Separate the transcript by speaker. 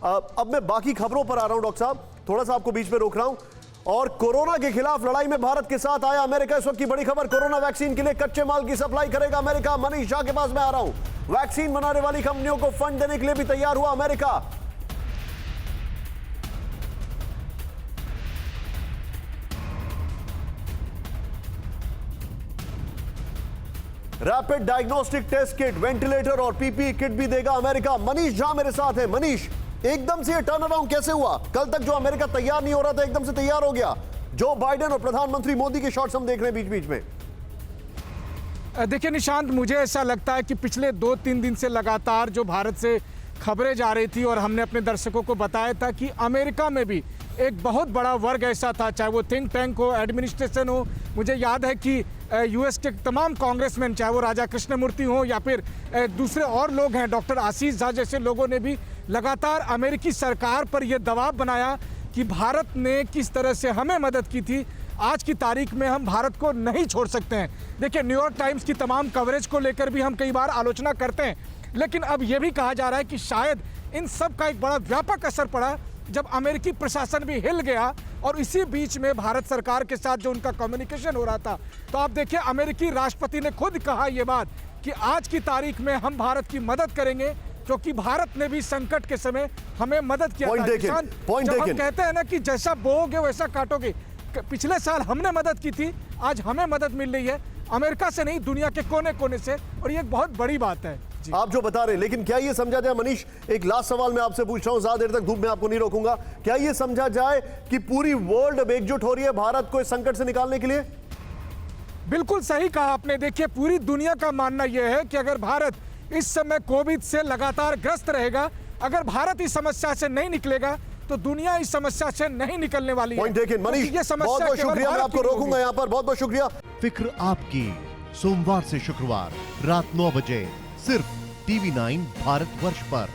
Speaker 1: अब मैं बाकी खबरों पर आ रहा हूं डॉक्टर साहब, थोड़ा सा आपको बीच में रोक रहा हूं। और कोरोना के खिलाफ लड़ाई में भारत के साथ आया अमेरिका। इस वक्त की बड़ी खबर, कोरोना वैक्सीन के लिए कच्चे माल की सप्लाई करेगा अमेरिका। मनीष झा के पास मैं आ रहा हूं। वैक्सीन बनाने वाली कंपनियों को फंड देने के लिए भी तैयार हुआ America. Rapid diagnostic test kit, ventilator और पीपीई किट भी देगा अमेरिका। मनीष झा मेरे साथ है। मनीष, एकदम से ये टर्न अराउंड कैसे हुआ? कल तक जो अमेरिका तैयार नहीं हो रहा था, एकदम से तैयार हो गया। जो बाइडेन और प्रधानमंत्री मोदी के शॉट्स हम देख रहे हैं बीच बीच में।
Speaker 2: देखिए निशांत, मुझे ऐसा लगता है कि पिछले 2-3 दिन से लगातार जो भारत से खबरें जा रही थी और हमने अपने दर्शकों को बताया था कि अमेरिका में भी एक बहुत बड़ा वर्ग ऐसा था, चाहे वो थिंक टैंक हो, एडमिनिस्ट्रेशन हो। मुझे याद है कि यूएस के तमाम कांग्रेसमैन, चाहे वो राजा कृष्णमूर्ति हो या फिर दूसरे और लोग हैं, डॉक्टर आशीष झा जैसे लोगों ने भी लगातार अमेरिकी सरकार पर यह दबाव बनाया कि भारत ने किस तरह से हमें मदद की थी, आज की तारीख में हम भारत को नहीं छोड़ सकते हैं। देखिए, न्यूयॉर्क टाइम्स की तमाम कवरेज को लेकर भी हम कई बार आलोचना करते हैं, लेकिन अब यह भी कहा जा रहा है कि शायद इन सब का एक बड़ा व्यापक असर पड़ा जब अमेरिकी प्रशासन भी हिल गया और इसी बीच में भारत सरकार के साथ जो उनका कम्युनिकेशन हो रहा था। तो आप देखिए, अमेरिकी राष्ट्रपति ने खुद कहा यह बात कि आज की तारीख में हम भारत की मदद करेंगे, क्योंकि भारत ने भी संकट के समय हमें मदद किया था। जब हम कहते हैं ना कि जैसा बोओगे वैसा काटोगे, पिछले साल हमने मदद की थी, आज हमें मदद मिल रही है अमेरिका से नहीं, दुनिया के कोने कोने से, और ये एक बहुत बड़ी बात है
Speaker 1: आप जो बता रहे हैं। लेकिन क्या ये समझा जाए मनीष, एक लास्ट सवाल मैं आपसे पूछ रहा हूं, ज्यादा देर तक धूप में आपको नहीं रोकूंगा, क्या ये समझा जाए कि पूरी वर्ल्ड अब एकजुट हो रही है भारत को इस संकट से निकालने के लिए?
Speaker 2: बिल्कुल सही कहा आपने। देखिए, पूरी दुनिया का मानना यह है कि अगर भारत इस समय कोविड से लगातार ग्रस्त रहेगा, अगर भारत इस समस्या से नहीं निकलेगा, तो दुनिया इस समस्या से नहीं निकलने वाली है।
Speaker 1: मनीष,
Speaker 2: ये समस्या
Speaker 1: बहुत बहुत शुक्रिया, मैं आपको रोकूंगा यहाँ पर। बहुत बहुत शुक्रिया।
Speaker 3: फिक्र आपकी, सोमवार से शुक्रवार रात 9 बजे सिर्फ TV9 भारतवर्ष पर।